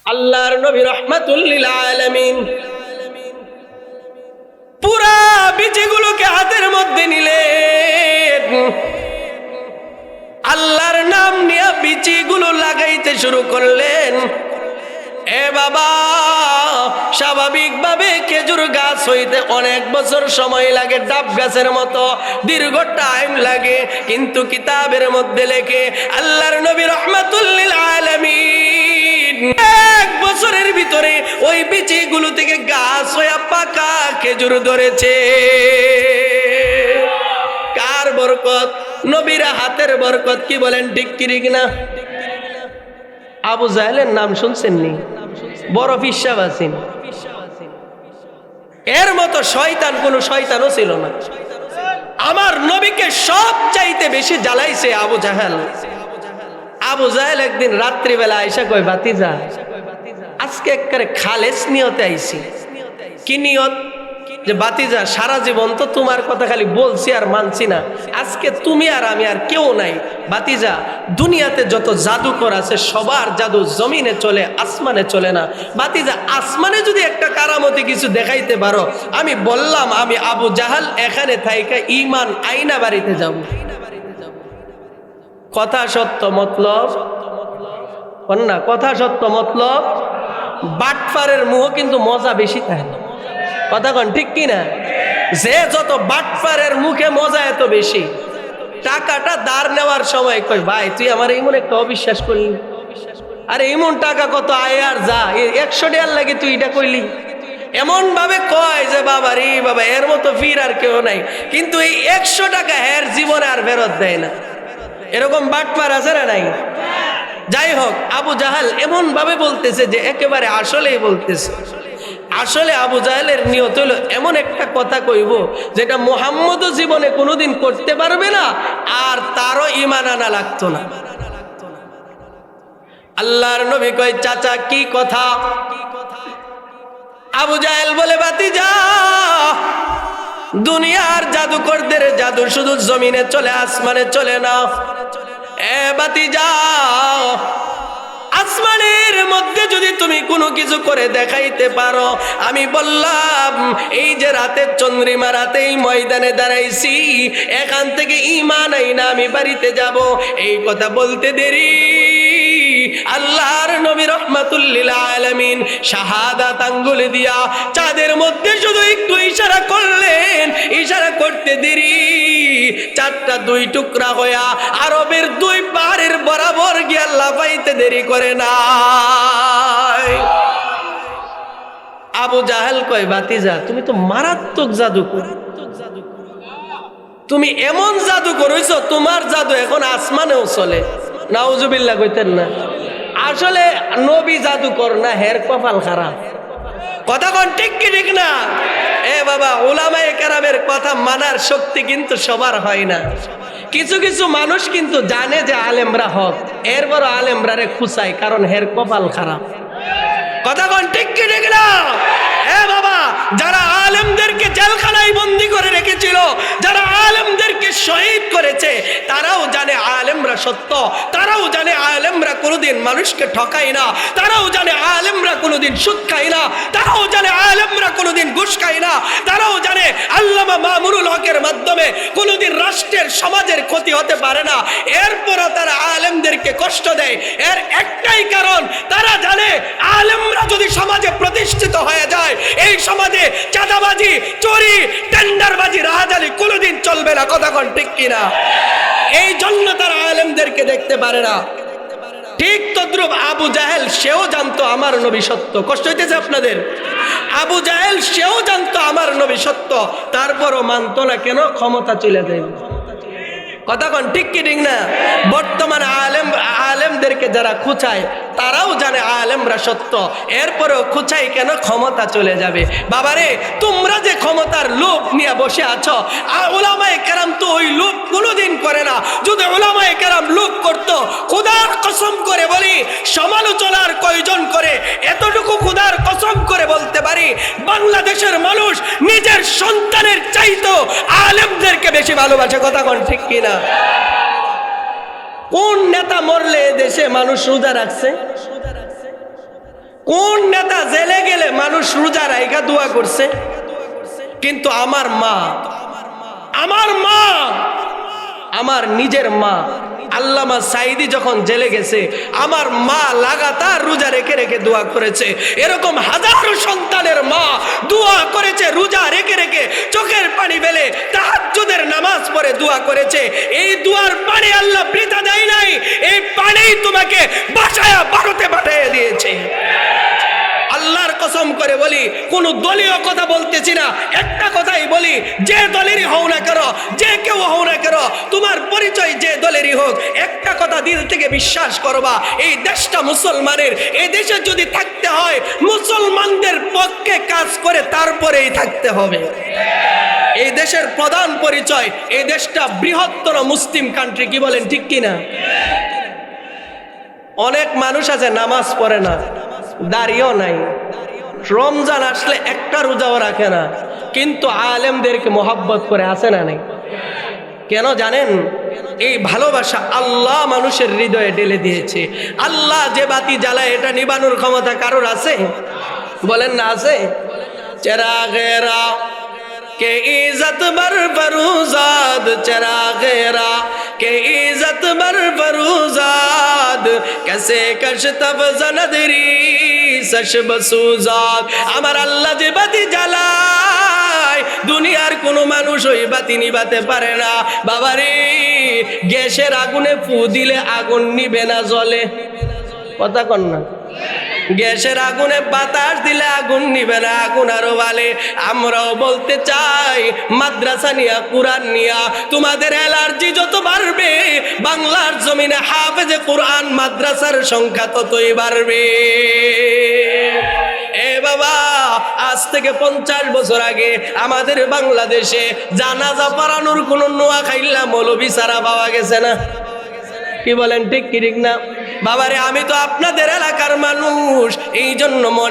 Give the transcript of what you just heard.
আল্লাহর নবী রাহমাতুল লিল আলামিন পুরা বীজগুলোকে হাতের মধ্যে নিলেন, আল্লাহর নাম নিয়ে বীজগুলো লাগাইতে শুরু করলেন। এ বাবা, স্বাভাবিকভাবে খেজুর গাছ হইতে অনেক বছর সময় লাগে, ডাব গাছের মতো দীর্ঘ টাইম লাগে, কিন্তু কিতাবের মধ্যে লেখে আল্লাহর নবী রাহমাতুল লিল আলামিন 1 বছরের ভিতরে ওই বীজগুলো থেকে গাছ হয়ে পাকা খেজুর ধরেছে। কার বরকত? নবীর হাতের বরকত। কি বলেন, ঠিক কি না? আবু জাহেলের নাম শুনছেন নি? বড় ফিসাব আছেন। এর মতো শয়তান কোন শয়তানও ছিল না। আমার নবীকে সব চাইতে বেশি জ্বালাইছে আবু জাহেল। আবু জাহেল একদিন রাত্রিবেলা আইসা কয়, ভাতিজা আজকে একবারে খালেস নিয়তে আইছি। কি নিয়ত? যে ভাতিজা সারা জীবন তো তোমার কথা খালি বলছি আর মানছি না, আজকে তুমি আর আমি আর কেউ নাই। ভাতিজা দুনিয়াতে যত জাদুকর আছে সবার জাদু জমিনে চলে, আসমানে চলে না। ভাতিজা আসমানে যদি একটা কারামতি কিছু দেখাইতে পারো, আমি বললাম আমি আবু জাহাল এখানে থাইকা ঈমান আইনা বাড়িতে যাব। কথা সত্য মতলব না, কথা সত্য মতলব। বাটপারের মুহ কিন্তু মজা বেশি থাকে না। কথা কন ঠিক কি না? যে যত বাটপারের মুখে মজা এত বেশি। টাকাটা ধার নেওয়ার সময় কই, ভাই তুই আমার এমন একটা অবিশ্বাস করলি, আরে এমন টাকা কত আয় আর যা, 100 টাকার লাগে তুই এটা কইলি। এমন ভাবে কয় যে বাবা রে বাবা, এর মতো ফির আর কেউ নাই, কিন্তু এই 100 টাকা এর জীবনে আর ফেরত দেয় না। এরকম বাটপার আছে না নাই? যাই হোক, আবু জাহাল এমন ভাবে বলতেছে যে একেবারে আসলেই বলতেছে। আসলে আবু জাহেলের নিয়ত হলো এমন একটা কথা কইব যেটা মুহাম্মদও জীবনে কোনোদিন করতে পারবে না, আর তারও ঈমান আনা লাগতো না। আল্লাহর নবী কয়, চাচা কি কথা? আবু জাহেল বলে, ভাতিজা দুনিয়ার জাদুকরদের জাদু শুধু জমিনে চলে, আসমানে চলে না। এ ভাতিজা, আসমানের মধ্যে যদি তুমি কোনো কিছু করে দেখাইতে পারো, আমি বললাম এই যে রাতের চন্দ্রিমা রাতেই ময়দানে দাঁড়াইছি, এখান থেকে ঈমান আইনা আমি বাড়িতে যাব। এই কথা বলতে দেরি আল্লাহর নবী রাহমাতুল লিল আলামিন শাহাদাত আঙ্গুল দিয়া চাঁদের মধ্যে শুধু একটু ইশারা করলেন। ইশারা করতে দেরি 4টা 2 টুকরা হইয়া আরবের 2 পাহাড়ের বরাবর গিয়া লাফাইতে দেরি করে না। আবু জাহেল কয়, ভাতিজা তুমি তো মারাত্মক জাদুকর, তুমি এমন জাদু করেছো, তোমার জাদু এখন আসমানেও চলে। নাউজুবিল্লাহ কইতেন না? আসলে নবী জাদুকর না, হের কপাল খারাপ। কথা কোন ঠিক কি ঠিক না? এ বাবা, উলামায়ে কেরামের কথা মানার শক্তি কিন্তু সবার হয় না। কিছু কিছু মানুষ কিন্তু জানে যে আলেমরা হক, এরপর আলেমরা রে খুঁচায়, কারণ হের কপাল খারাপ। কথা কোন ঠিক কি ঠিক না? এ বাবা, যারা আলেমদেরকে জেলখানায় বন্দী করে রেখেছিল, যারা আলেমদেরকে শহীদ করেছে, তারাও জানে আলেমরা সত্য, তারাও জানে আলেমরা কোনোদিন মানুষকে ঠকায় না, তারাও জানে আলেমরা কোনোদিন সুদ খায় না, তারাও জানে আলেমরা কোনোদিন ঘুষ খায় না, তারাও জানে আল্লামা মামুনুল হকের মাধ্যমে কোনোদিন রাষ্ট্রের সমাজের ক্ষতি হতে পারে না। এরপরও তারা আলেমদেরকে কষ্ট দেয়। এর একটাই কারণ, তারা জানে আলেমরা যদি সমাজে প্রতিষ্ঠিত হয়ে যায়, এই সমাজে চাঁদাবাজি, চুরি, টেন্ডারবাজি, রাহাজানি কোনোদিন চলবে না। কথা কোন ঠিক কিনা? এই জন্য তারা আলেমদেরকে দেখতে পারে না। ঠিক তদ্রুপ আবু জাহেল, সেও জানতো আমার নবী সত্য। কষ্ট হইতেছে আপনাদের? আবু জাহেল সেও জানতো আমার নবী সত্য, তারপরও মানতো না কেন? ক্ষমতা চলে যায়। কথা কোন ঠিক কি ঠিক না? বর্তমানে আলেমদেরকে যারা খুঁচায়, তারাও জানে আলেমরা সত্য, এরপরেও খুঁচাই কেন? ক্ষমতা চলে যাবে। বাবারে, তোমরা যে ক্ষমতার লোভ নিয়ে বসে আছো, উলামায়ে কেরাম তো ওই লোভ কোনোদিন করে না। যদি উলামায়ে কেরাম লোভ করতো, খোদার কসম করে বলি, সমালোচনার কয়জন করে? এতটুকু খোদার কসম করে বলতে পারি, বাংলাদেশের মানুষ নিজের সন্তানের চাইতো আলেমদেরকে বেশি ভালোবাসে। কথা কোন ঠিক কিনা? কোন নেতা মরলে দেশে মানুষ রোজা রাখছে? কোন নেতা জেলে গেলে মানুষ রোজা রাইখা দোয়া করছে? কিন্তু আমার মা, আমার নিজের মা আল্লামা সাইদি যখন জেলে গেছে, আমার মা লাগাতার রোজা রেখে রেখে দোয়া করেছে। এরকম হাজারো সন্তানের মা দোয়া করেছে, রোজা রেখে রেখে চোখের পানি ফেলে তাহাজ্জুদের নামাজ পড়ে দোয়া করেছে। এই দোয়ার পানি আল্লাহ বৃথা দেয় নাই, এই পানি তোমাকে বাঁচায়া ভারতে পাঠিয়ে দিয়েছে। আল্লাহর কসম করে বলি, কোন দলীয় কথা বলতেছি না, একটা কথাই বলি, যে দলেরই হও না কেন, যে কেউ হও না কেন, তোমার পরিচয় যে দলেরই হোক, একটা কথা দিল থেকে বিশ্বাস করবা, এই দেশটা মুসলমানের। এই দেশে যদি থাকতে হয় মুসলমানদের পক্ষে কাজ করে তারপরেই থাকতে হবে। এই দেশের প্রধান পরিচয়, এই দেশটা বৃহত্তর মুসলিম কান্ট্রি। কি বলেন, ঠিক কিনা? অনেক মানুষ আছে নামাজ পড়ে না, দাড়িও নাই, রমজান আসলে একটা রোজাও রাখে না, কিন্তু আলেমদেরকে মোহাব্বত করে, আসে না নাই? কেন জানেন? এই ভালোবাসা আল্লাহ মানুষের হৃদয়ে ঢেলে দিয়েছে। আল্লাহ যে বাতি জ্বালায় এটা নিবানোর ক্ষমতা কারোর আছে? বলেন না, আছে? চেরাগেরা के इज्जत बर फरूजाद, चरागेरा के इज्जत बर फरूजाद, कैसे कशतब जनदरी सश बसूजाद। আমার আল্লাহ যে বাতি জ্বালায়, দুনিয়ার কোন মানুষ ওই বাতি নিভাতে পারে না। বাবারে, গ্যাসের আগুনে ফু দিলে আগুন নিবে না, জ্বলে। কথা কন না? গ্যাসের আগুনে বাতাস দিলে আগুন নিবে না, আগুন আরো বালে। আমরাও বলতে চাই, মাদ্রাসা নিয়া, কুরআন নিয়া তোমাদের অ্যালার্জি যত বাড়বে, বাংলার জমিনে হাফেজে কুরআন মাদ্রাসার সংখ্যা ততই বাড়বে। এ বাবা, আজ থেকে 50 বছর আগে আমাদের বাংলাদেশে জানাজা পড়ানোর কোন নোয়াখাইল্লা মৌলবি ছাড়া পাওয়া গেছে না? কি বলেন, ঠিক কি ঠিক না? বাবারে, আমি তো আপনাদের এলাকার মানুষ, এই জন্য মনে